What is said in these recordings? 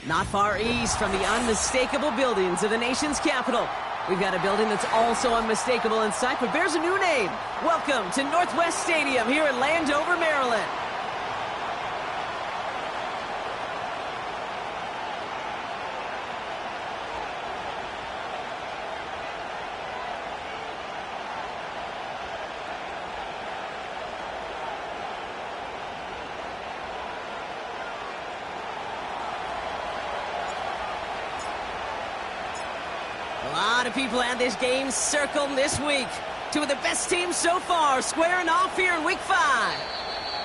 Not far east from the unmistakable buildings of the nation's capital, we've got a building that's also unmistakable in sight, but bears a new name. Welcome to Northwest Stadium here in Landover, Maryland. A lot of people had this game circled this week. Two of the best teams so far squaring off here in Week 5.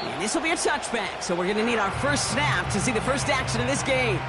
And this will be a touchback, so we're going to need our first snap to see the first action of this game.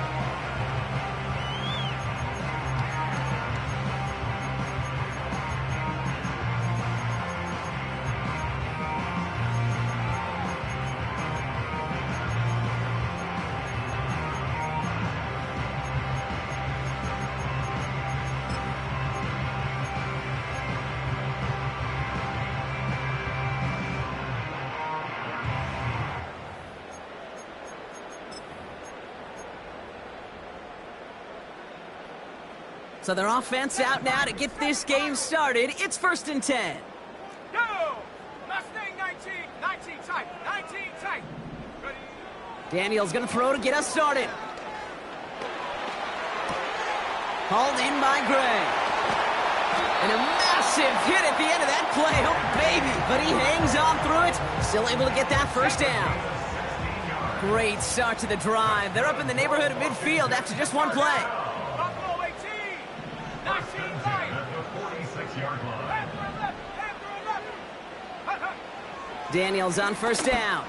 So their offense out now to get this game started. It's 1st and 10. Go! Mustang 19, 19 tight, 19 tight. Ready? Daniel's going to throw to get us started. Hauled in by Gray. And a massive hit at the end of that play. Oh, baby. But he hangs on through it. Still able to get that first down. Great start to the drive. They're up in the neighborhood of midfield after just one play. Daniels on first down.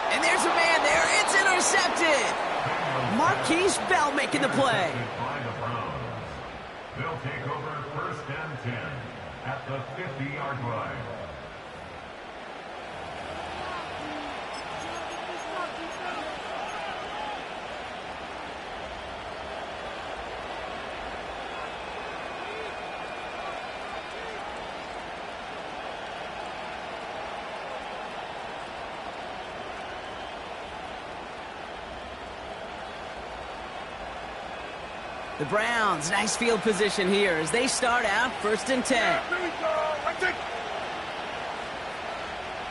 And there's a man there. It's intercepted. Marquise Bell making the play. They'll take over 1st and 10 at the 50-yard line. The Browns, nice field position here as they start out 1st and 10.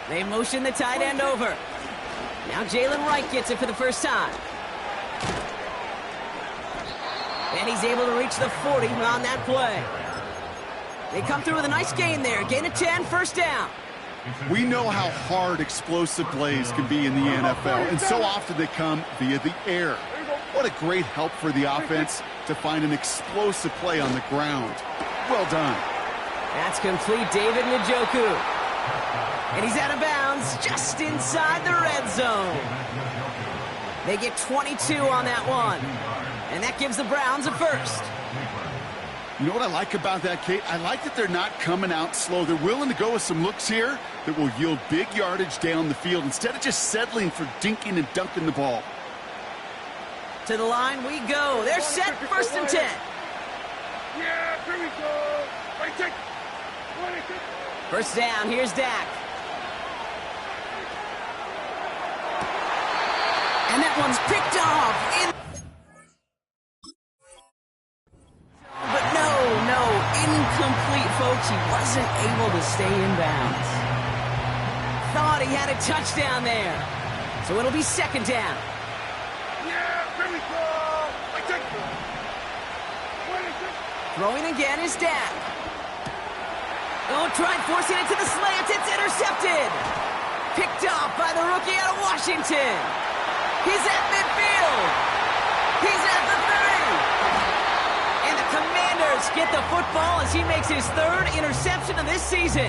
They motion the tight end over. Now Jalen Wright gets it for the first time. And he's able to reach the 40 on that play. They come through with a nice gain there. Gain of 10, first down. We know how hard explosive plays can be in the NFL, and so often they come via the air. What a great help for the offense to find an explosive play on the ground. Well done. That's complete, David Njoku. And he's out of bounds just inside the red zone. They get 22 on that one. And that gives the Browns a first. You know what I like about that, Kate? I like that they're not coming out slow. They're willing to go with some looks here that will yield big yardage down the field instead of just settling for dinking and dunking the ball. To the line we go. They're set, 1st and 10. Yeah, here we go. First down, here's Dak. And that one's picked off. But no, incomplete, folks. He wasn't able to stay in bounds. Thought he had a touchdown there. So it'll be 2nd down. Throwing again is Dak. Oh, tried forcing it to the slant. It's intercepted. Picked off by the rookie out of Washington. He's at midfield. He's at the 30. And the Commanders get the football as he makes his 3rd interception of this season.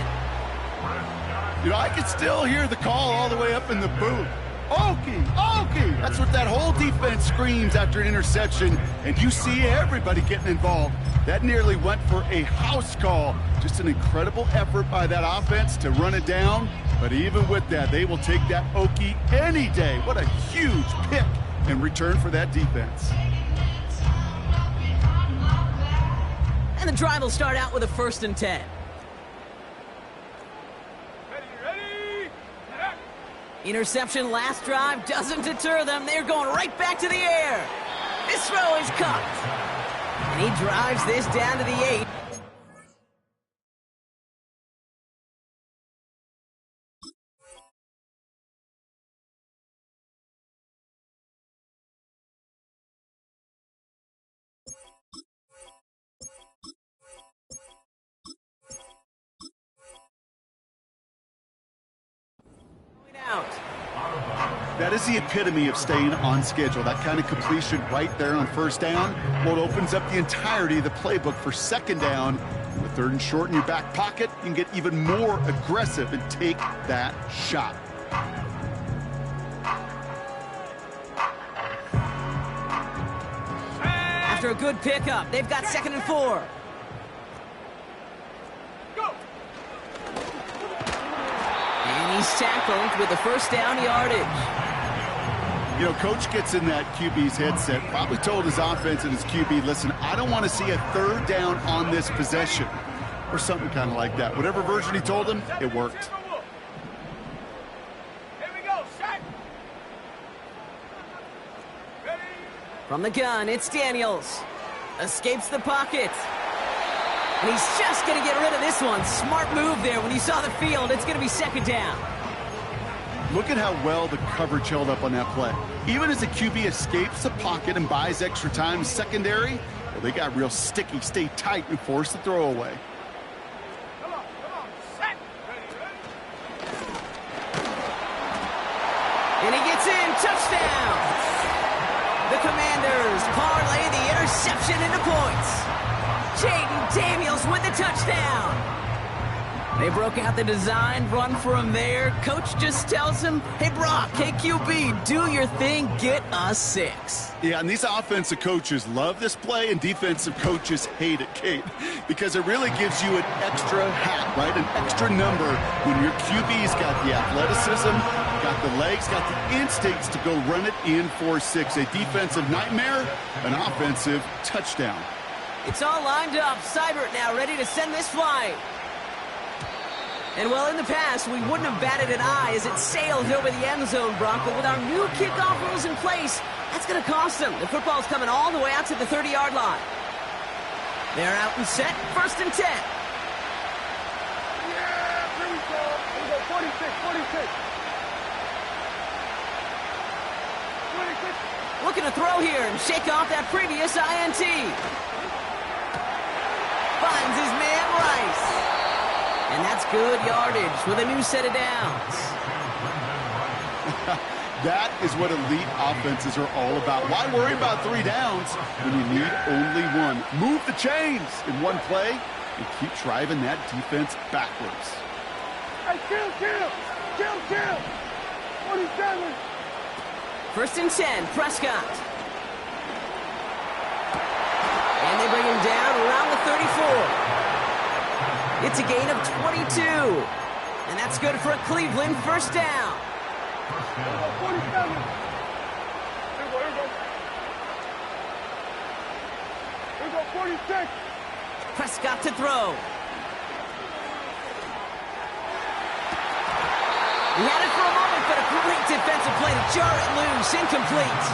You know, I can still hear the call all the way up in the booth. Okie, Okie! That's what that whole defense screams after an interception, and you see everybody getting involved. That nearly went for a house call. Just an incredible effort by that offense to run it down, but even with that, they will take that Okie any day. What a huge pick in return for that defense. And the drive will start out with a 1st and 10. Interception last drive doesn't deter them. They're going right back to the air. This throw is caught. And he drives this down to the 8. Out. That is the epitome of staying on schedule. That kind of completion right there on first down. Well, it opens up the entirety of the playbook for second down. With third and short in your back pocket, you can get even more aggressive and take that shot. After a good pickup, they've got 2nd and 4. And he's tackled with the first down yardage. You know, coach gets in that QB's headset, probably told his offense and his QB, listen, I don't want to see a third down on this possession. Or something kind of like that. Whatever version he told him, it worked. Here we go, set. Ready? From the gun, it's Daniels. Escapes the pocket. And he's just going to get rid of this one. Smart move there. When you saw the field, it's going to be second down. Look at how well the coverage held up on that play. Even as the QB escapes the pocket and buys extra time secondary, well, they got real sticky, stay tight, and force the throw away. Come on, set. Ready? And he gets in. Touchdown. The Commanders parlay the interception into points. Jaden Daniels with the touchdown. They broke out the design run for him there. Coach just tells him, hey, Brock, hey, QB, do your thing, get us 6. Yeah, and these offensive coaches love this play, and defensive coaches hate it, Kate, because it really gives you an extra hat, right, an extra number when your QB's got the athleticism, got the legs, got the instincts to go run it in for 6. A defensive nightmare, an offensive touchdown. It's all lined up. Seibert now ready to send this flying. And, well, in the past, we wouldn't have batted an eye as it sailed over the end zone, Brock. But with our new kickoff rules in place, that's going to cost them. The football's coming all the way out to the 30-yard line. They're out and set. 1st and 10. Yeah, here we go. Here we go, 46. 26. Looking to throw here and shake off that previous INT. Finds his man Rice. And that's good yardage with a new set of downs. That is what elite offenses are all about. Why worry about 3 downs when you need only 1? Move the chains in one play and keep driving that defense backwards. Hey, kill. 47. 1st and 10, Prescott. And they bring him down around the 34. It's a gain of 22. And that's good for a Cleveland first down. 47. Here we go, 46. Prescott to throw. He had it for a moment, but a great defensive play to jar it loose. Incomplete.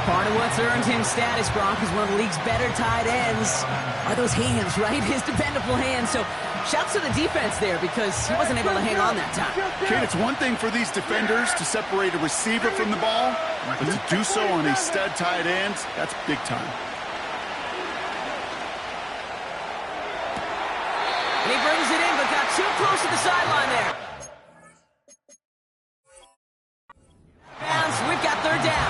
Part of what's earned him status, Brock, is one of the league's better tight ends. Are those hands, right? His dependable hands. So shouts to the defense there because he wasn't able to hang on that time. Kate, it's one thing for these defenders to separate a receiver from the ball, but to do so on a stud tight end, that's big time. And he brings it in, but got too close to the sideline there. Brownz, we've got 3rd down.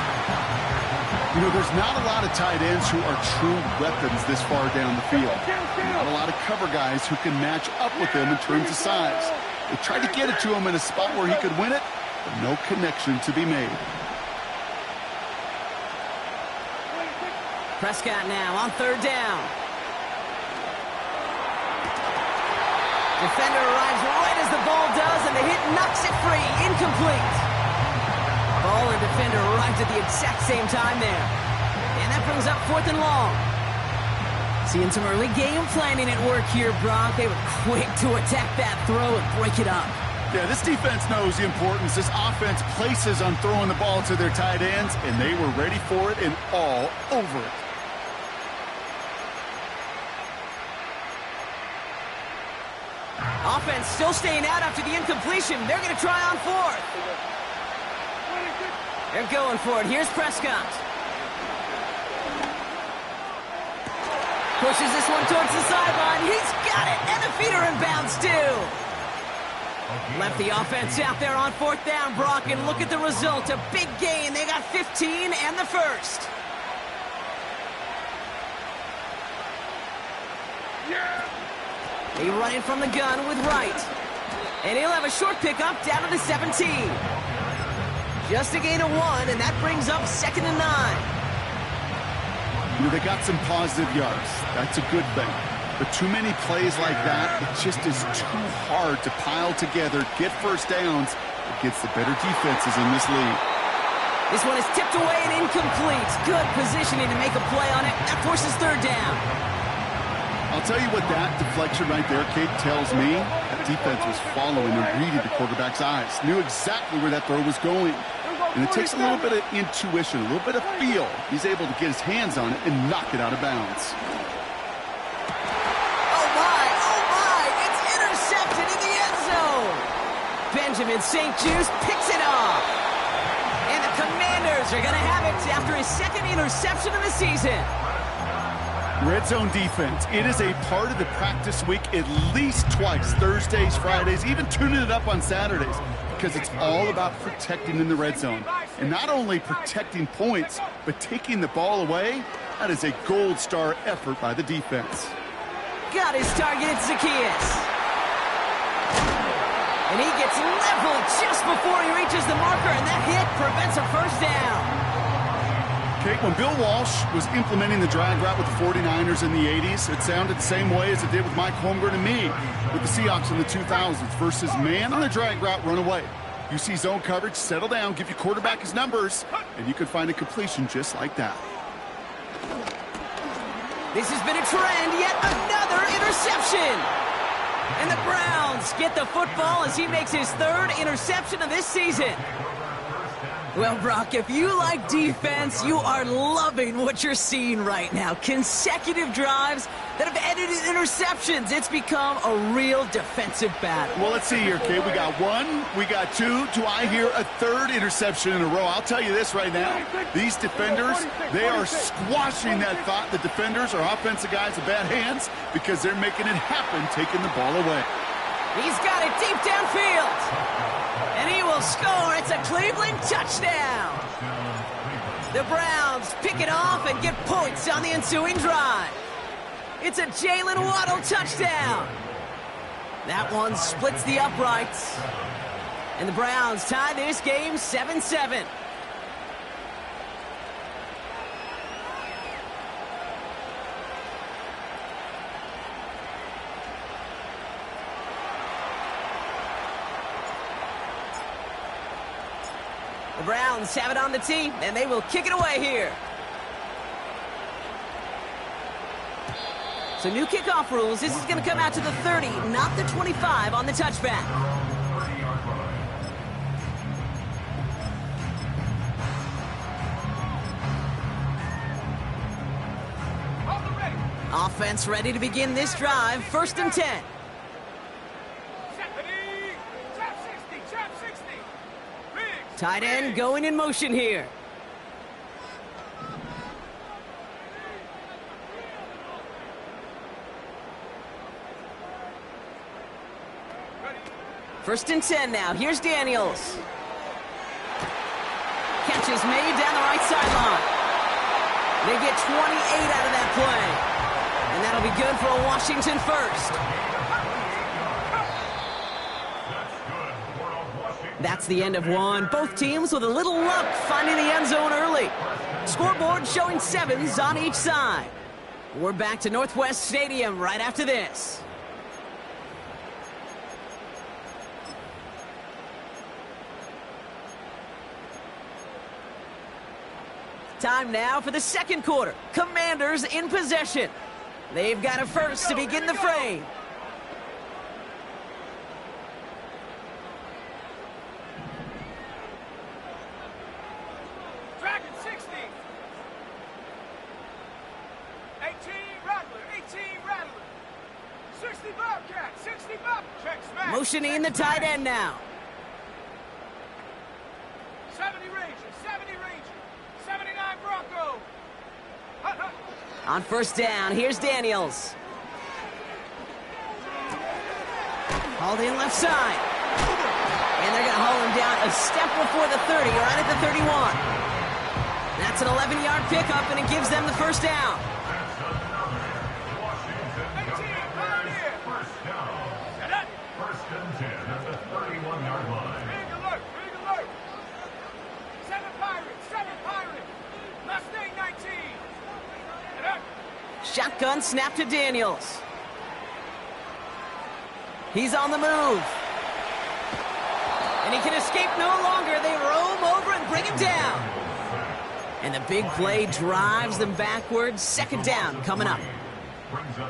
You know, there's not a lot of tight ends who are true weapons this far down the field. Not a lot of cover guys who can match up with him in terms of size. They tried to get it to him in a spot where he could win it, but no connection to be made. Prescott now on 3rd down. Defender arrives right as the ball does, and the hit knocks it free. Incomplete. Ball and defender arrived at the exact same time there. And that brings up 4th and long. Seeing some early game planning at work here, Brock. They were quick to attack that throw and break it up. Yeah, this defense knows the importance this offense places on throwing the ball to their tight ends, and they were ready for it and all over it. Offense still staying out after the incompletion. They're going to try on fourth. They're going for it. Here's Prescott. Pushes this one towards the sideline. He's got it. And the feet are in bounds, too. Left the offense out there on fourth down, Brock, and look at the result. A big gain. They got 15 and the first. They run in from the gun with Wright. And he'll have a short pickup down to the 17. Just a gain of 1, and that brings up 2nd and 9. You know, they got some positive yards. That's a good thing. But too many plays like that, it just is too hard to pile together, get first downs against the better defenses in this league. This one is tipped away and incomplete. Good positioning to make a play on it. That forces third down. I'll tell you what that deflection right there, Kate, tells me. That defense was following and reading the quarterback's eyes. Knew exactly where that throw was going. And it takes a little bit of intuition, a little bit of feel. He's able to get his hands on it and knock it out of bounds. Oh my, it's intercepted in the end zone. Benjamin St. Juste picks it off. And the Commanders are going to have it after his second interception of the season. Red zone defense. It is a part of the practice week at least twice, Thursdays, Fridays, even tuning it up on Saturdays, because it's all about protecting in the red zone. And not only protecting points, but taking the ball away. That is a gold star effort by the defense. Got his target, it's Zacchaeus. And he gets leveled just before he reaches the marker, and that hit prevents a first down. Kate, when Bill Walsh was implementing the drag route with the 49ers in the 80s, it sounded the same way as it did with Mike Holmgren and me with the Seahawks in the 2000s versus man on the drag route, run away. You see zone coverage, settle down, give your quarterback his numbers, and you can find a completion just like that. This has been a trend, yet another interception. And the Browns get the football as he makes his third interception of this season. Well, Brock, if you like defense, you are loving what you're seeing right now. Consecutive drives that have ended in interceptions. It's become a real defensive battle. Well, let's see here, Kate. We got 1, we got 2. Do I hear a third interception in a row? I'll tell you this right now. These defenders, they are squashing that thought. The defenders are offensive guys with bad hands because they're making it happen, taking the ball away. He's got it deep downfield. And he will score. It's a Cleveland touchdown. The Browns pick it off and get points on the ensuing drive. It's a Jalen Waddle touchdown. That one splits the uprights. And the Browns tie this game 7-7. The Browns have it on the tee, and they will kick it away here. So new kickoff rules. This is going to come out to the 30, not the 25 on the touchback. Offense ready to begin this drive. 1st and 10. Tight end going in motion here. First and 10 now. Here's Daniels. Catch is made down the right sideline. They get 28 out of that play. And that'll be good for a Washington first. That's the end of one. Both teams with a little luck finding the end zone early. Scoreboard showing 7s on each side. We're back to Northwest Stadium right after this. Time now for the second quarter. Commanders in possession. They've got a first to begin the frame. Rattler, 18 Rattler. 60 Bobcat, 60 Bob. Check smash. Motioning the tight end now. 70 Ranger, 70 Ranger. 79 Bronco. Hut, hut. On first down, here's Daniels. Hauled in left side. And they're going to haul him down a step before the 30, or right at the 31. That's an 11-yard pickup, and it gives them the first down. 18, Pioneer. First down. Set up. First and 10 at the 31-yard line. Big alert, big alert. 7 Pirates, 7 Pirates. Mustang 19. Set up. Shotgun snap to Daniels. He's on the move. And he can escape no longer. They roam over and bring him down. And the big play drives them backwards. Second down coming up.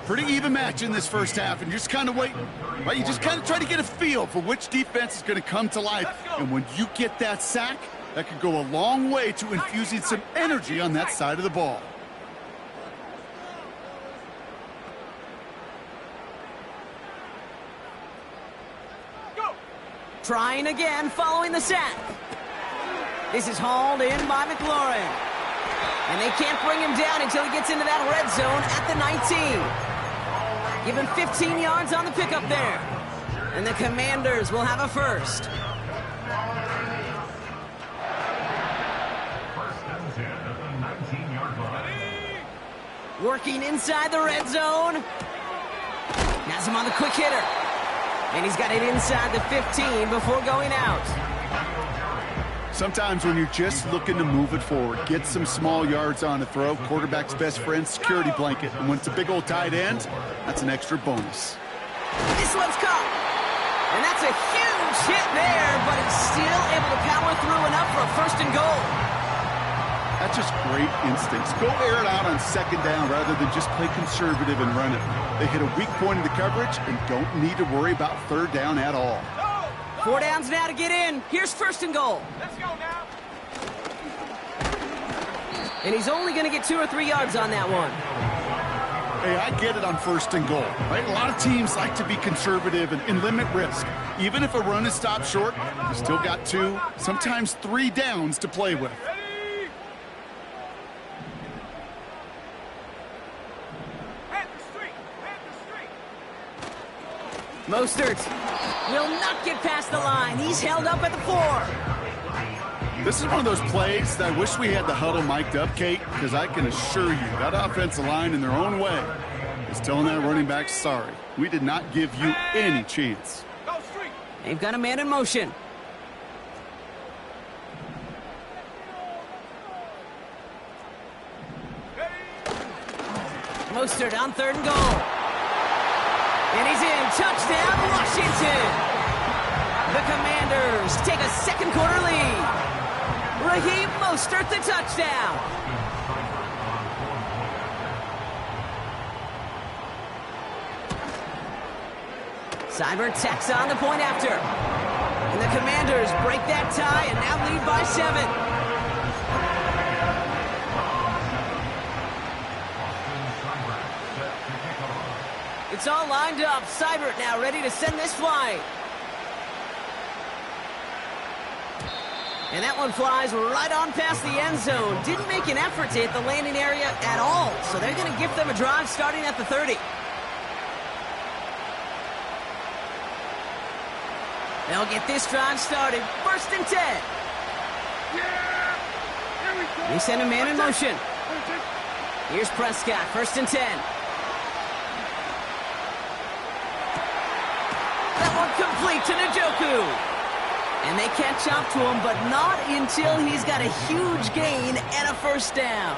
Pretty even match in this first half, and you're just kind of waiting. Right? You just kind of try to get a feel for which defense is going to come to life. And when you get that sack, that could go a long way to infusing some energy on that side of the ball. Trying again following the sack. This is hauled in by McLaurin. And they can't bring him down until he gets into that red zone at the 19. Give him 15 yards on the pickup there. And the Commanders will have a first. First and 10 at the 19-yard line. Working inside the red zone. Has him on the quick hitter. And he's got it inside the 15 before going out. Sometimes when you're just looking to move it forward, get some small yards on a throw, quarterback's best friend, security blanket. And when it's a big old tight end, that's an extra bonus. This one's caught. And that's a huge hit there, but he's still able to power through enough for a first and goal. That's just great instincts. Go air it out on second down rather than just play conservative and run it. They hit a weak point in the coverage and don't need to worry about third down at all. 4 downs now to get in. Here's first and goal. Let's go now. And he's only going to get 2 or 3 yards on that one. Hey, I get it on first and goal, right? A lot of teams like to be conservative and limit risk. Even if a run is stopped short, you still got 2, sometimes 3 downs to play with. Mostert will not get past the line. He's held up at the 4. This is one of those plays that I wish we had the huddle mic'd up, Kate, because I can assure you that offensive line in their own way is telling that running back, sorry, we did not give you any chance. They've got a man in motion. Mostert on 3rd and goal. And he's in. Touchdown, Washington. The Commanders take a second quarter lead. Raheem Mostert, the touchdown. Seibert tacks on the point after. And the Commanders break that tie and now lead by 7. It's all lined up. Seibert now ready to send this flying. And that one flies right on past the end zone. Didn't make an effort to hit the landing area at all. So they're going to give them a drive starting at the 30. They'll get this drive started. First and 10. They send a man in motion. Here's Prescott. First and 10. That one complete to Njoku. And they catch up to him, but not until he's got a huge gain and a first down.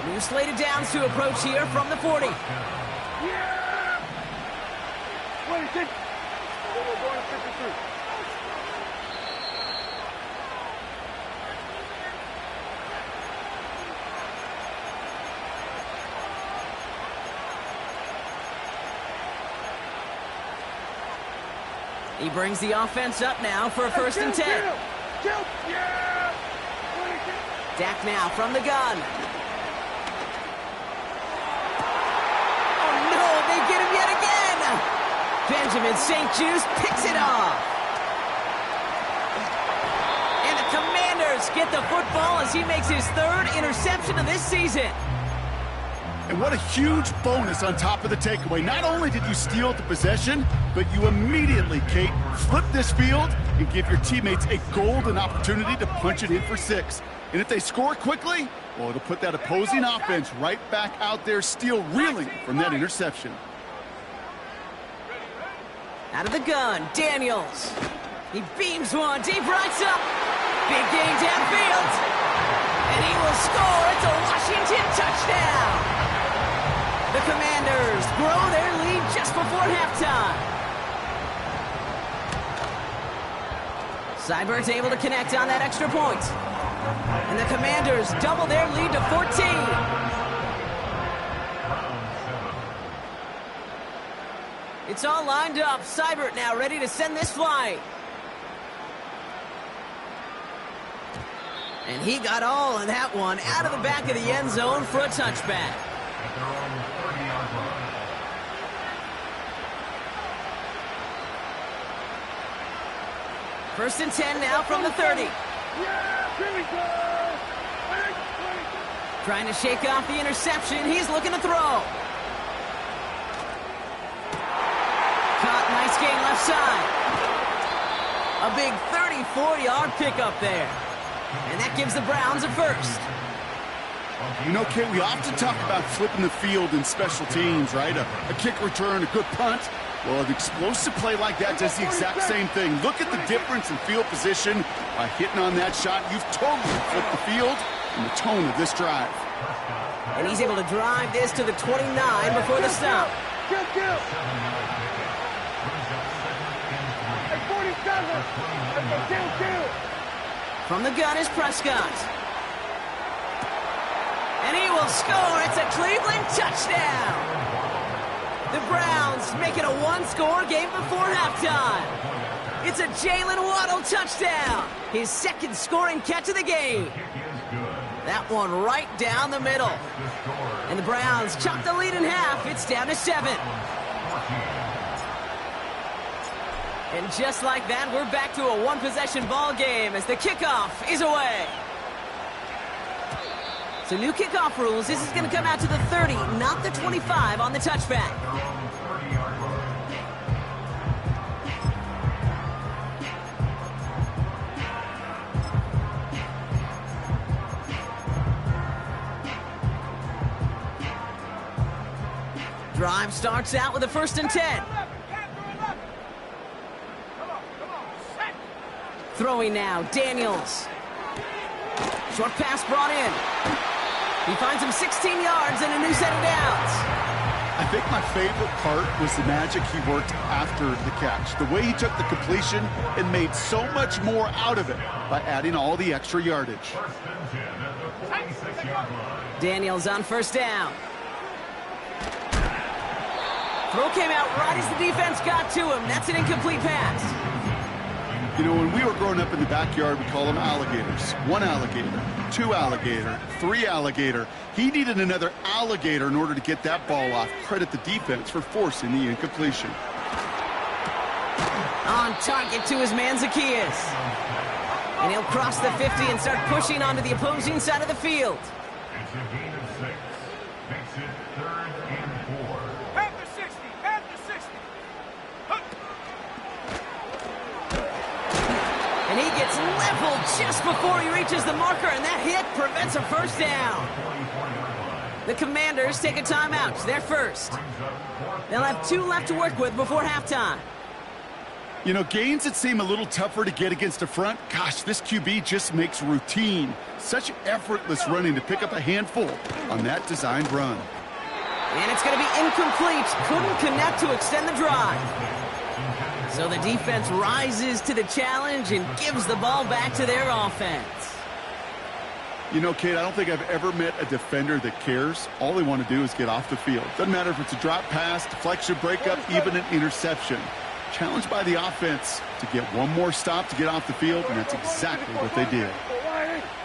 New slated downs to approach here from the 40. He brings the offense up now for a first and 10. Dak now from the gun. Benjamin St. Juste picks it off. And the Commanders get the football as he makes his third interception of this season. And what a huge bonus on top of the takeaway. Not only did you steal the possession, but you immediately, Kate, flip this field and give your teammates a golden opportunity to punch it in for 6. And if they score quickly, well, it'll put that opposing offense right back out there, still reeling from that interception. Out of the gun, Daniels. He beams one, deep right up. Big gain downfield. And he will score. It's a Washington touchdown. The Commanders grow their lead just before halftime. Seibert's able to connect on that extra point. And the Commanders double their lead to 14. It's all lined up. Seibert now ready to send this flight. And he got all of that one out of the back of the end zone for a touchback. At their own 30-yard line. First and 10 now from the 30. Trying to shake off the interception. He's looking to throw. Caught, nice gain left side. A big 34-yard pickup there. And that gives the Browns a first. You know, Kate, we often talk about flipping the field in special teams, right? A kick return, a good punt. Well, an explosive play like that does the exact same thing. Look at the difference in field position. By hitting on that shot, you've totally flipped the field and the tone of this drive. And he's able to drive this to the 29 before the stop. From the gun is Prescott. And he will score. It's a Cleveland touchdown. The Browns make it a one-score game before halftime. It's a Jalen Waddle touchdown. His second scoring catch of the game. That one right down the middle. And the Browns chop the lead in half. It's down to 7. And just like that, we're back to a one-possession ball game as the kickoff is away. So new kickoff rules. This is going to come out to the 30, not the 25 on the touchback. Drive starts out with a 1st and 10. Throwing now, Daniels. Short pass brought in. He finds him 16 yards and a new set of downs. I think my favorite part was the magic he worked after the catch. The way he took the completion and made so much more out of it by adding all the extra yardage. First and 10 at the 46-yard line. Daniels on 1st down. Throw came out right as the defense got to him. That's an incomplete pass. You know, when we were growing up in the backyard, we call them alligators. 1 alligator, 2 alligator, 3 alligator. He needed another alligator in order to get that ball off. Credit the defense for forcing the incompletion. On target to his man Zacchaeus. And he'll cross the 50 and start pushing onto the opposing side of the field. It's a gain of 6. Makes it 3rd and 4. At the 60, at the 60. And he gets leveled just before he reaches the marker, and that hit prevents a first down. The Commanders take a timeout. They're first. They'll have 2 left to work with before halftime. You know, gains that seem a little tougher to get against a front, gosh, this QB just makes routine. Such effortless running to pick up a handful on that designed run. And it's going to be incomplete. Couldn't connect to extend the drive. So the defense rises to the challenge and gives the ball back to their offense. You know, Kate, I don't think I've ever met a defender that cares. All they want to do is get off the field. Doesn't matter if it's a drop pass, deflection, breakup, even an interception. Challenged by the offense to get one more stop to get off the field, and that's exactly what they did.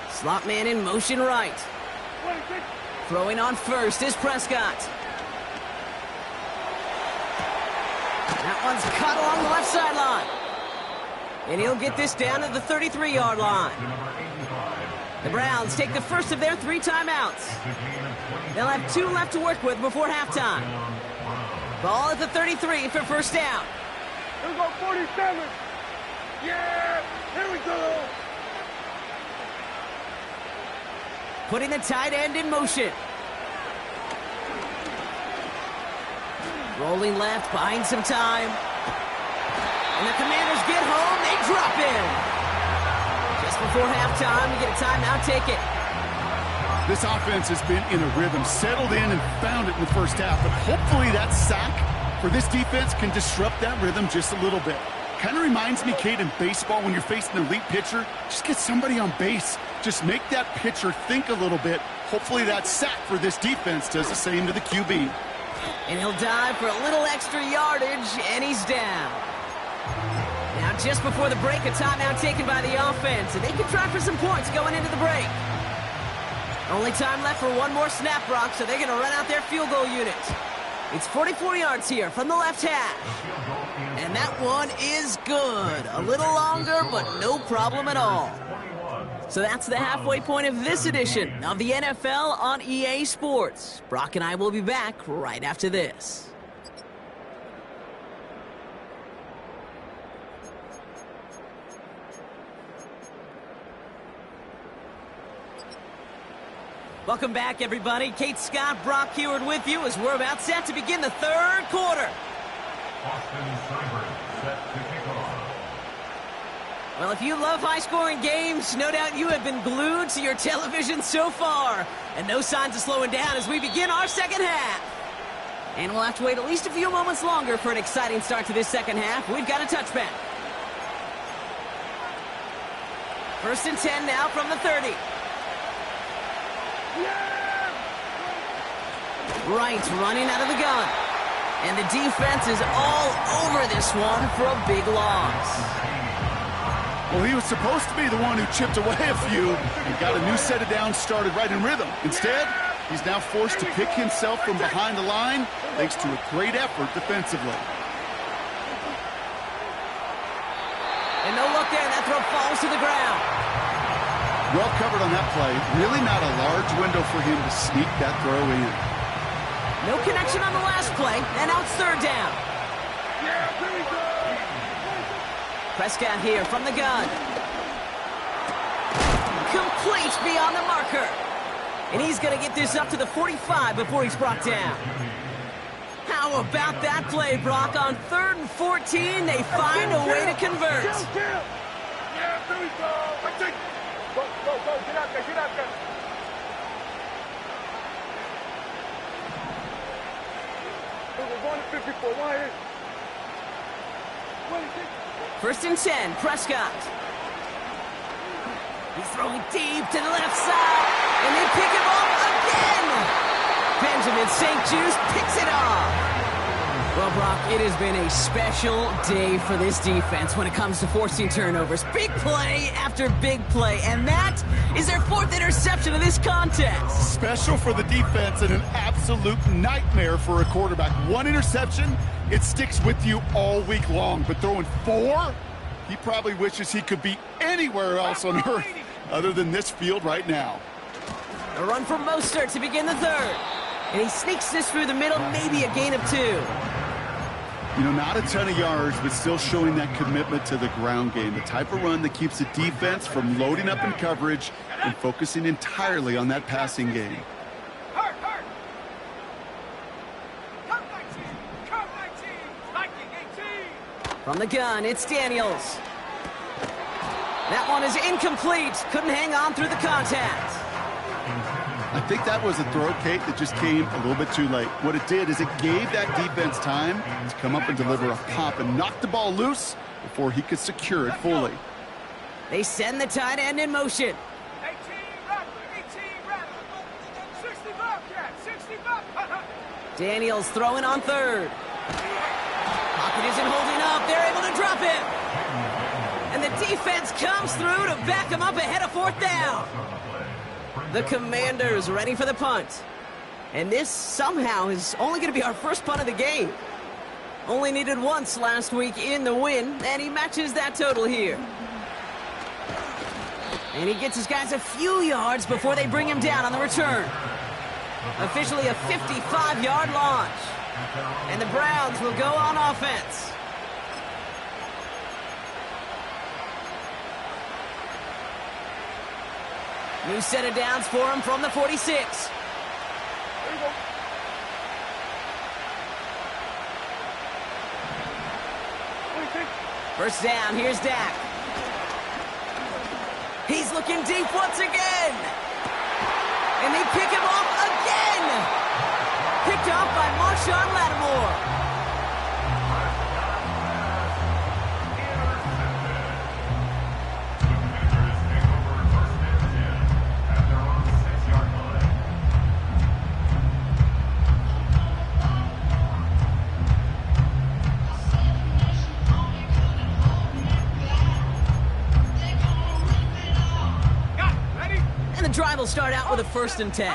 Slot man in motion right. Throwing on first is Prescott. That one's caught along the left sideline. And he'll get this down to the 33-yard line. The Browns take the first of their 3 timeouts. They'll have 2 left to work with before halftime. Ball at the 33 for first down. Here we go, 47. Yeah, here we go. Putting the tight end in motion. Rolling left, buying some time. And the Commanders get home, they drop in. Just before halftime, we get a timeout, take it. This offense has been in a rhythm, settled in and found it in the first half. But hopefully that sack for this defense can disrupt that rhythm just a little bit. Kind of reminds me, Kate, in baseball when you're facing an elite pitcher, just get somebody on base. Just make that pitcher think a little bit. Hopefully that sack for this defense does the same to the QB. And he'll dive for a little extra yardage, and he's down. Now, just before the break, a timeout taken by the offense, and they can try for some points going into the break. Only time left for one more snap, Brock, so they're going to run out their field goal unit. It's 44 yards here from the left hash. And that one is good. A little longer, but no problem at all. So that's the halfway point of this edition of the NFL on EA Sports. Brock and I will be back right after this. Welcome back, everybody. Kate Scott, Brock Heward with you as we're about set to begin the third quarter. Austin Seibert set to kick off. Well, if you love high-scoring games, no doubt you have been glued to your television so far. And no signs of slowing down as we begin our second half. And we'll have to wait at least a few moments longer for an exciting start to this second half. We've got a touchback. 1st and 10 now from the 30. Wright running out of the gun. And the defense is all over this one for a big loss. Well, he was supposed to be the one who chipped away a few and got a new set of downs started right in rhythm. Instead, he's now forced to pick himself from behind the line thanks to a great effort defensively. And no look there. That throw falls to the ground. Well covered on that play. Really not a large window for him to sneak that throw in. No connection on the last play, and now it's 3rd down. Prescott here from the gun. Complete beyond the marker. And he's going to get this up to the 45 before he's brought down. How about that play, Brock? On 3rd and 14, they find a way to convert. Yeah, there we go. Go, get out there, get out there. We're going to 54, why is 1st and 10, Prescott. He's throwing deep to the left side, and they pick him off again. Benjamin St. Juste picks it off. Well, Brock, it has been a special day for this defense when it comes to forcing turnovers. Big play after big play, and that is their 4th interception of this contest. Special for the defense and an absolute nightmare for a quarterback. 1 interception, it sticks with you all week long, but throwing 4, he probably wishes he could be anywhere else on earth other than this field right now. A run from Mostert to begin the 3rd. And he sneaks this through the middle, maybe a gain of 2. You know, not a ton of yards, but still showing that commitment to the ground game. The type of run that keeps the defense from loading up in coverage and focusing entirely on that passing game. Hurt! Come 19! Lightning 18! From the gun, it's Daniels. That one is incomplete. Couldn't hang on through the contact. I think that was a throw, Kate, that just came a little bit too late. What it did is it gave that defense time to come up and deliver a pop and knock the ball loose before he could secure it fully. They send the tight end in motion. 18 Rattler, 60 Bobcat, 60 Bobcat. Daniels throwing on 3rd. Pocket isn't holding up. They're able to drop him. And the defense comes through to back him up ahead of 4th down. The Commanders ready for the punt. And this somehow is only going to be our first punt of the game. Only needed once last week in the win, and he matches that total here. And he gets his guys a few yards before they bring him down on the return. Officially a 55-yard launch. And the Browns will go on offense. New set of downs for him from the 46. There you go. First down, here's Dak. He's looking deep once again. And they pick him off again. Picked off by Marshawn Lattimore. Drive will start out with a 1st and 10.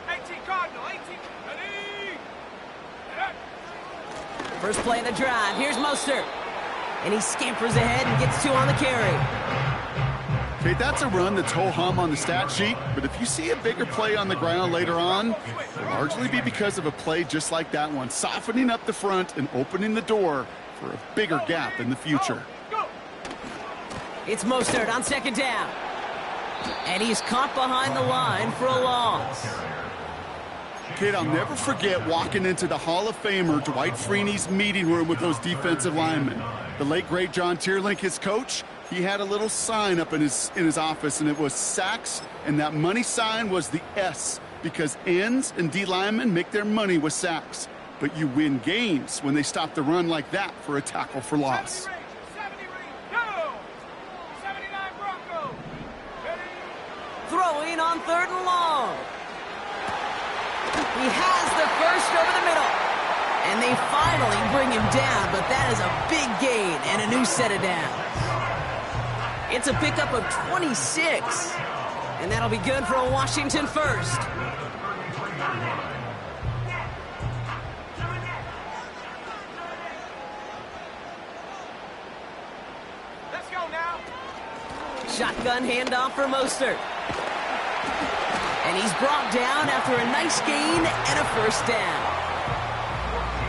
18 Cardinal, 18. Ready? First play of the drive. Here's Mostert. And he scampers ahead and gets 2 on the carry. Okay, that's a run that's ho-hum on the stat sheet, but if you see a bigger play on the ground later on, it'll largely be because of a play just like that one, softening up the front and opening the door for a bigger gap in the future. It's Mostert on 2nd down. And he's caught behind the line for a loss. Kid, I'll never forget walking into the Hall of Famer Dwight Freeney's meeting room with those defensive linemen. The late, great John Tierlink, his coach, he had a little sign up in his office, and it was sacks, and that money sign was the S, because ends and D linemen make their money with sacks. But you win games when they stop the run like that for a tackle for loss. Throwing on 3rd and long. He has the first over the middle. And they finally bring him down, but that is a big gain and a new set of downs. It's a pickup of 26. And that'll be good for a Washington first. Let's go now. Shotgun handoff for Mostert. And he's brought down after a nice gain and a 1st down.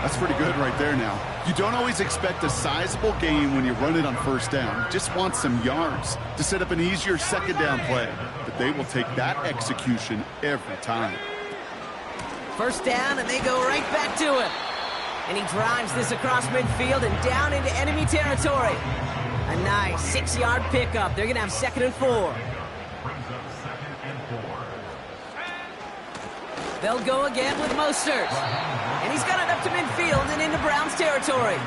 That's pretty good right there now. You don't always expect a sizable gain when you run it on 1st down. You just want some yards to set up an easier 2nd down play. But they will take that execution every time. 1st down, and they go right back to him. And he drives this across midfield and down into enemy territory. A nice 6-yard pickup. They're going to have 2nd and 4. They'll go again with Mostert. And he's got it up to midfield and into Brownz territory.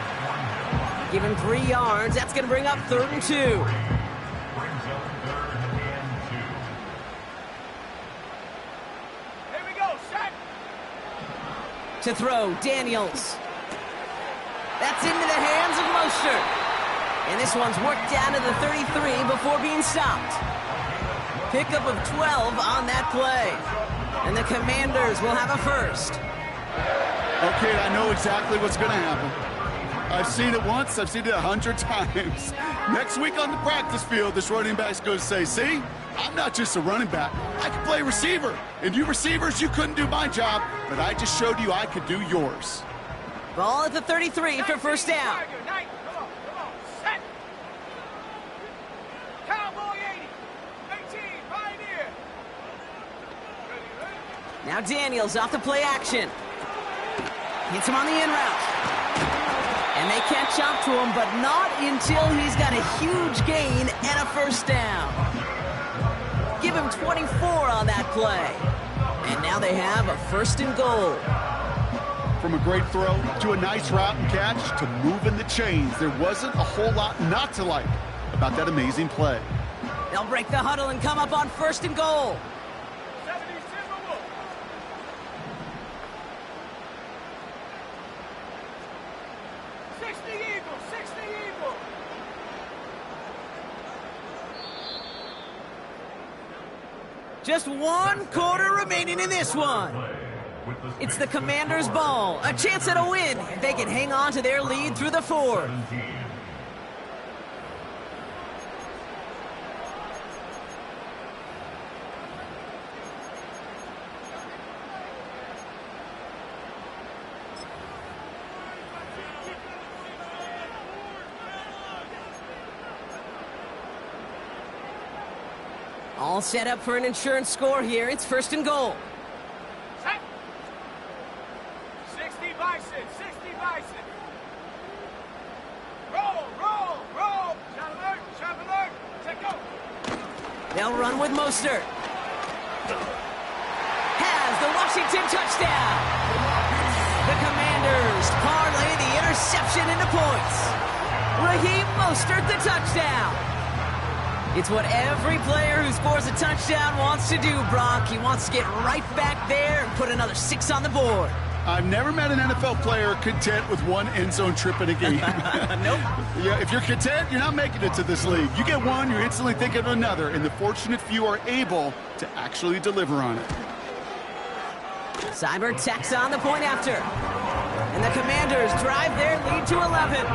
Give him 3 yards. That's going to bring up 3rd and 2. Here we go, set. To throw, Daniels. That's into the hands of Mostert. And this one's worked down to the 33 before being stopped. Pickup of 12 on that play. And the Commanders will have a 1st. Okay, I know exactly what's going to happen. I've seen it once, I've seen it 100 times. Next week on the practice field, this running back's going to say, see, I'm not just a running back. I can play receiver. And you receivers, you couldn't do my job, but I just showed you I could do yours. Ball at the 33 for 1st down. Come on, set. Cowboy 80, 18, Pioneer. Now Daniels off the play action. Hits him on the in route. And they catch up to him, but not until he's got a huge gain and a 1st down. Give him 24 on that play. And now they have a 1st and goal. From a great throw to a nice route and catch to moving the chains, there wasn't a whole lot not to like about that amazing play. They'll break the huddle and come up on 1st and goal. 70 Timberwolves. 60 Eagles, 60 Eagles. Just 1 quarter remaining in this one. It's the Commanders' ball. A chance at a win if they can hang on to their lead through the fourth. All set up for an insurance score here. It's first and goal. Set. 60 Bison, 60 Bison. Roll, roll, roll. Shot alert, take go. They'll run with Mostert. Has the Washington touchdown. The Commanders parlay the interception into points. Raheem Mostert the touchdown. It's what every player who scores a touchdown wants to do, Brock. He wants to get right back there and put another 6 on the board. I've never met an NFL player content with one end zone trip in a game. Nope. Yeah, if you're content, you're not making it to this league. You get one, you're instantly thinking of another, and the fortunate few are able to actually deliver on it. Seibert tacks on the point after. And the Commanders drive their lead to 11.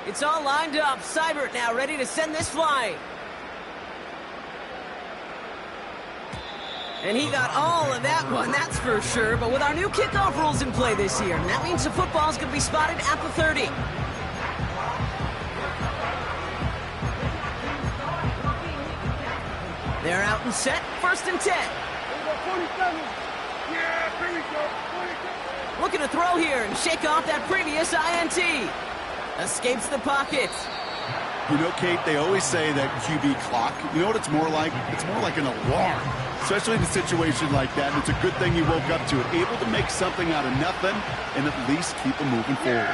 It's all lined up. Seibert now ready to send this flying. And he got all of that one, that's for sure. But with our new kickoff rules in play this year, that means the football's going to be spotted at the 30. They're out and set, first and 10. Looking to throw here and shake off that previous INT. Escapes the pocket. You know, Kate, they always say that QB clock, you know what it's more like? It's more like an alarm, especially in a situation like that. And it's a good thing you woke up to it, able to make something out of nothing and at least keep them moving forward.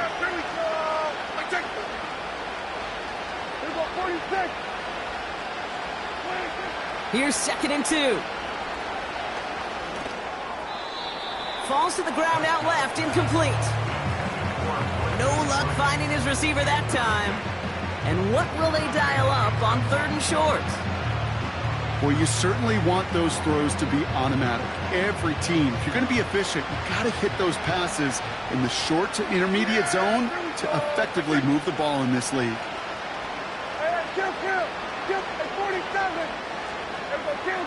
Here's second and 2. Falls to the ground out left, incomplete. No luck finding his receiver that time. And what will they dial up on third and short? Well, you certainly want those throws to be automatic. Every team, if you're going to be efficient, you've got to hit those passes in the short to intermediate zone to effectively move the ball in this league. Kill, 47.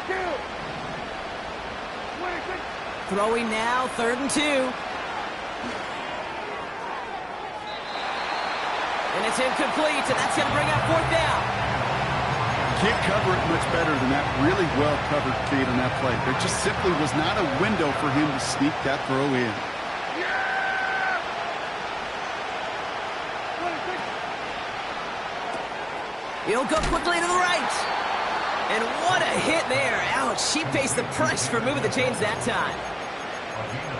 Kill. Throwing now, third and 2. And it's incomplete, and that's going to bring up fourth down. Can't cover it much better than that. Really well covered, Kate, on that play. There just simply was not a window for him to sneak that throw in. He'll go quickly to the right. And what a hit there. Ouch, she pays the price for moving the chains that time.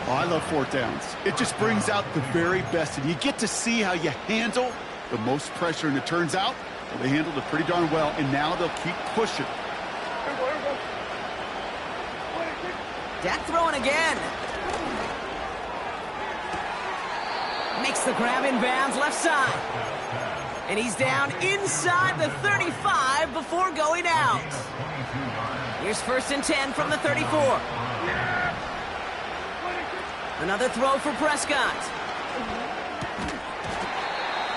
Oh, I love fourth downs. It just brings out the very best, and you get to see how you handle the most pressure, and it turns out well, they handled it pretty darn well, and now they'll keep pushing. Dak throwing again. Makes the grab in bounds left side. And he's down inside the 35 before going out. Here's first and 10 from the 34. Another throw for Prescott.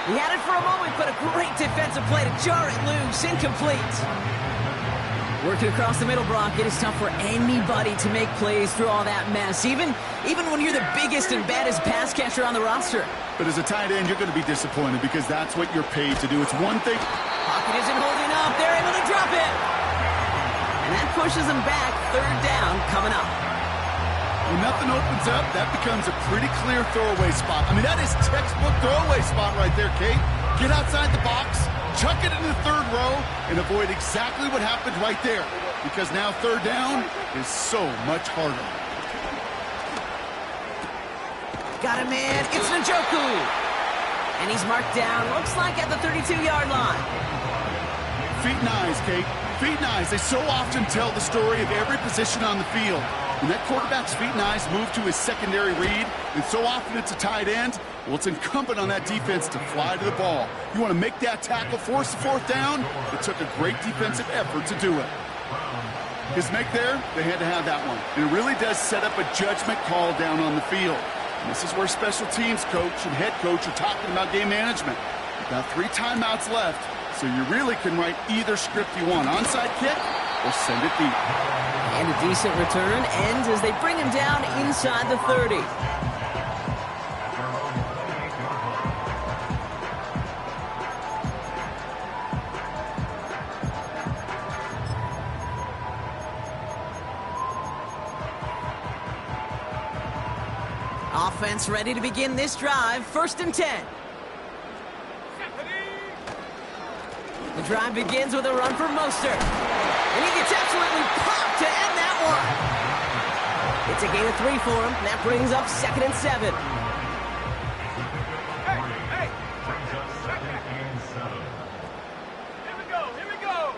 He had it for a moment, but a great defensive play to jar it loose. Incomplete. Working across the middle, Brock, it is tough for anybody to make plays through all that mess, even when you're the biggest and baddest pass catcher on the roster. But as a tight end, you're going to be disappointed because that's what you're paid to do. It's one thing. Pocket isn't holding up. They're able to drop it. And that pushes them back. Third down coming up. When nothing opens up, that becomes a pretty clear throwaway spot. I mean, that is textbook throwaway spot right there, Kate. Get outside the box, chuck it in the third row, and avoid exactly what happened right there. Because now third down is so much harder. Got a man. It's Njoku. And he's marked down, looks like at the 32-yard line. Feet and eyes, Kate. Feet and eyes. They so often tell the story of every position on the field. When that quarterback's feet and eyes move to his secondary read, and so often it's a tight end, well, it's incumbent on that defense to fly to the ball. You want to make that tackle, force the fourth down? It took a great defensive effort to do it. His make there, they had to have that one. And it really does set up a judgment call down on the field. And this is where special teams coach and head coach are talking about game management. You've got 3 timeouts left, so you really can write either script you want. Onside kick or send it deep. And a decent return ends as they bring him down inside the 30. Offense ready to begin this drive. 1st and 10. The drive begins with a run for Mostert. And he gets absolutely popped to end that one. It's a gain of 3 for him. And that brings up 2nd and 7. Hey! Here we go!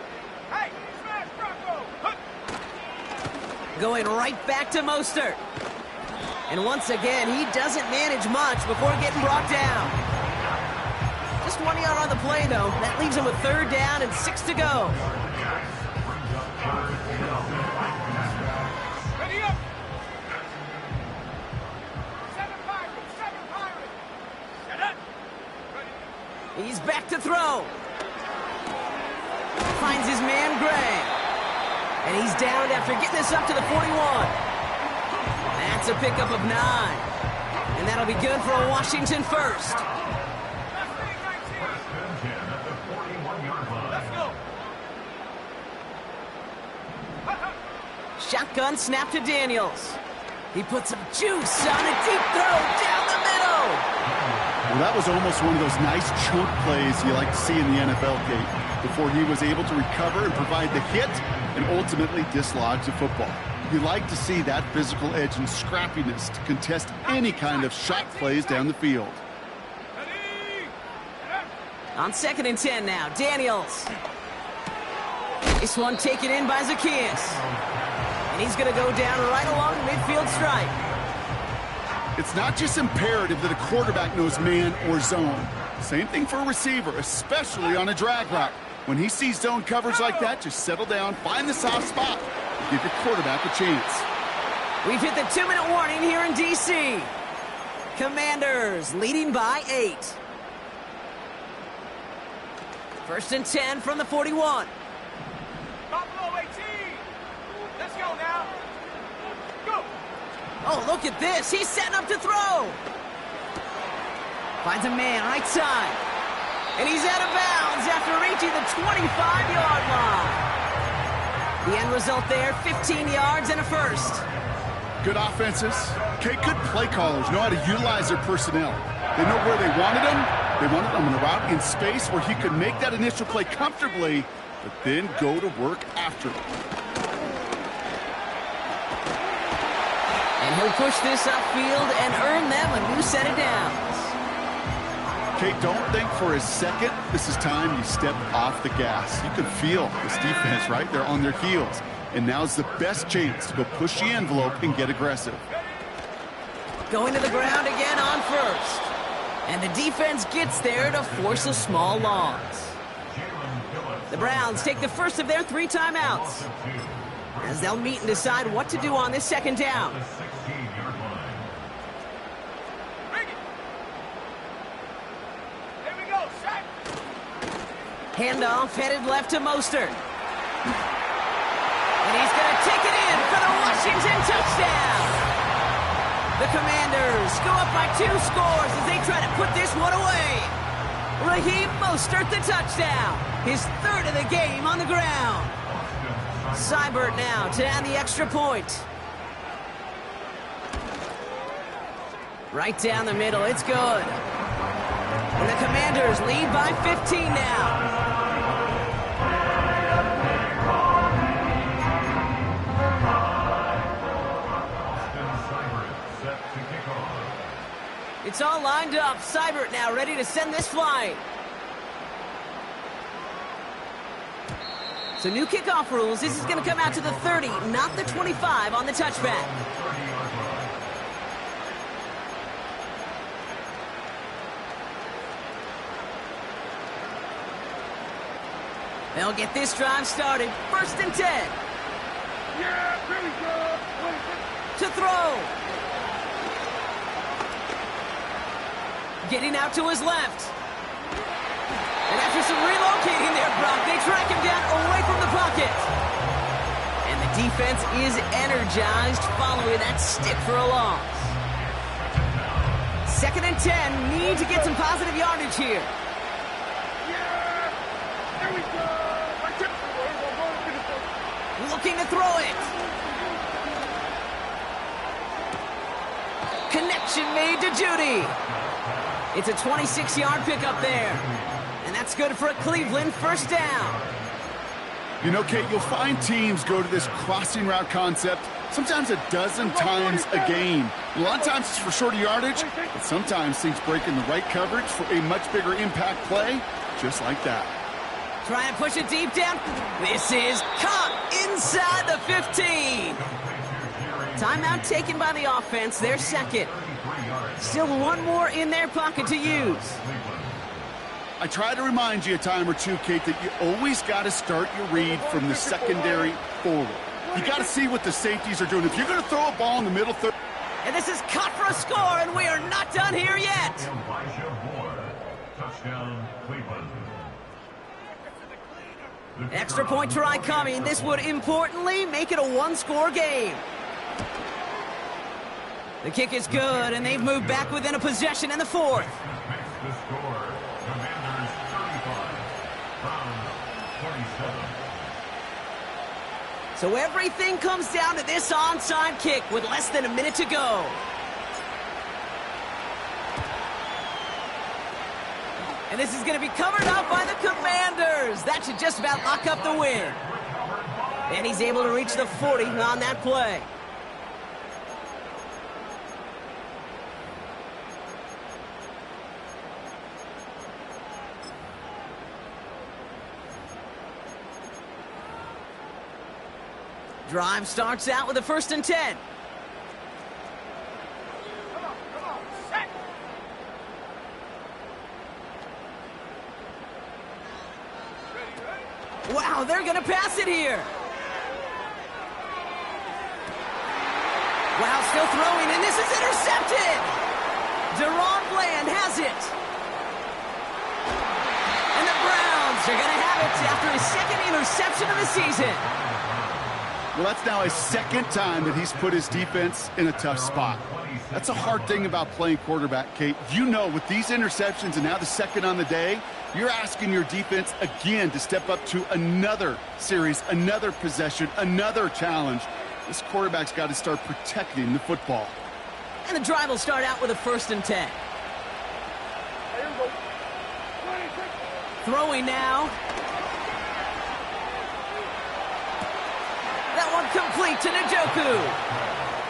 Hey, smash Bronco! Going right back to Mostert. And once again, he doesn't manage much before getting brought down. Just 1 yard on the play, though. That leaves him with 3rd down and 6 to go. Ready up! 7 Pirates! Set up! Ready. He's back to throw. Finds his man, Gray. And he's down after getting this up to the 41. That's a pickup of 9. And that'll be good for a Washington first. Let's go! Shotgun snap to Daniels. He puts some juice on a deep throw down the middle. Well, that was almost one of those nice chunk plays you like to see in the NFL, Kate, before he was able to recover and provide the hit and ultimately dislodge the football. You like to see that physical edge and scrappiness to contest any kind of shot plays down the field. Ready. On 2nd and 10 now, Daniels. This one taken in by Zacchaeus. And he's going to go down right along the midfield stripe. It's not just imperative that a quarterback knows man or zone. Same thing for a receiver, especially on a drag route. When he sees zone coverage like that, just settle down, find the soft spot, and give your quarterback a chance. We've hit the 2-minute warning here in D.C. Commanders leading by 8. 1st and 10 from the 41. Buffalo 18! Let's go now! Go! Oh, look at this. He's setting up to throw. Finds a man right side. And he's out of bounds after reaching the 25-yard line. The end result there, 15 yards and a first. Good offenses. Okay, good play callers know how to utilize their personnel. They know where they wanted them. They wanted them on a route in space where he could make that initial play comfortably, but then go to work after it. And he'll push this upfield and earn them a new set of downs. Kate, don't think for a second this is time you step off the gas. You can feel this defense right there on their heels. And now's the best chance to go push the envelope and get aggressive. Going to the ground again on 1st. And the defense gets there to force a small loss. The Browns take the first of their 3 timeouts, as they'll meet and decide what to do on this 2nd down. Handoff headed left to Mostert. And he's going to take it in for the Washington touchdown. The Commanders go up by 2 scores as they try to put this one away. Raheem Mostert the touchdown. His 3rd of the game on the ground. Seibert now to add the extra point. Right down the middle, it's good. And the Commanders lead by 15 now. It's all lined up. Seibert now ready to send this flying. So new kickoff rules. This is going to come out to the 30, not the 25 on the touchback. They'll get this drive started. 1st and 10. Yeah, here we go. To throw. Getting out to his left. And after some relocating there, Brock, they track him down away from the pocket. And the defense is energized following that stick for a loss. 2nd and 10. Need to get some positive yardage here. Yeah, here we go. Looking to throw it. Connection made to Judy. It's a 26-yard pickup there. And that's good for a Cleveland 1st down. You know, Kate, you'll find teams go to this crossing route concept sometimes a dozen times a game. A lot of times it's for shorter yardage, but sometimes things break in the right coverage for a much bigger impact play, just like that. Trying to push it deep down. This is caught inside the 15. Timeout taken by the offense, their 2nd. Still one more in their pocket to use. I try to remind you a time or two, Kate, that you always got to start your read from the secondary forward. You got to see what the safeties are doing. If you're going to throw a ball in the middle third. And this is caught for a score, and we are not done here yet. Touchdown, Cleveland. Extra point try coming. This would importantly make it a 1-score game. The kick is good, and they've moved back within a possession in the 4th. Makes the score. Commanders 35. Brownz 27. So everything comes down to this onside kick with less than a minute to go. And this is going to be covered up by the Commanders. That should just about lock up the win. And he's able to reach the 40 on that play. Drive starts out with a 1st and 10. Come on, set. Ready? Wow, they're going to pass it here. Wow, still throwing, and this is intercepted. Deron Bland has it. And the Browns are going to have it after his 2nd interception of the season. Well, that's now his 2nd time that he's put his defense in a tough spot. That's a hard thing about playing quarterback, Kate. You know, with these interceptions and now the 2nd on the day, you're asking your defense again to step up to another series, another possession, another challenge. This quarterback's got to start protecting the football. And the drive will start out with a 1st and 10. Here we go. 26. Throwing now. That one complete to Njoku.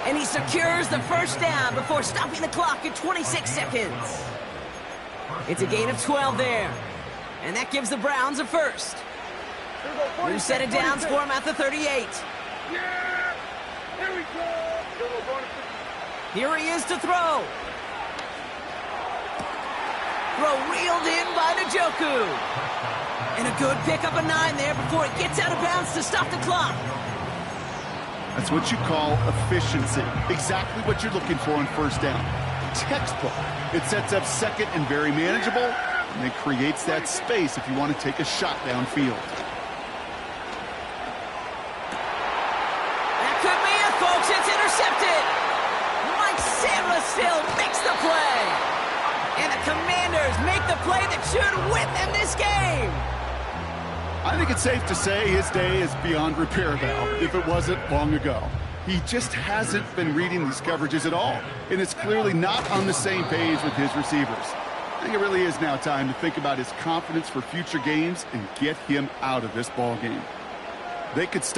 And he secures the 1st down before stopping the clock at 26 seconds. It's a gain of 12 there. And that gives the Browns a 1st. New set of downs for him at the 38. Yeah! Here we go! Here he is to throw. Throw reeled in by Njoku. And a good pickup of 9 there before it gets out of bounds to stop the clock. That's what you call efficiency. Exactly what you're looking for on 1st down. Textbook. It sets up 2nd and very manageable, and it creates that space if you want to take a shot downfield. That could be it, folks. It's intercepted. Mike Sarah still makes the play. And the Commanders make the play that should win them this game. I think it's safe to say his day is beyond repair now, if it wasn't long ago. He just hasn't been reading these coverages at all, and it's clearly not on the same page with his receivers. I think it really is now time to think about his confidence for future games and get him out of this ball game. They could stop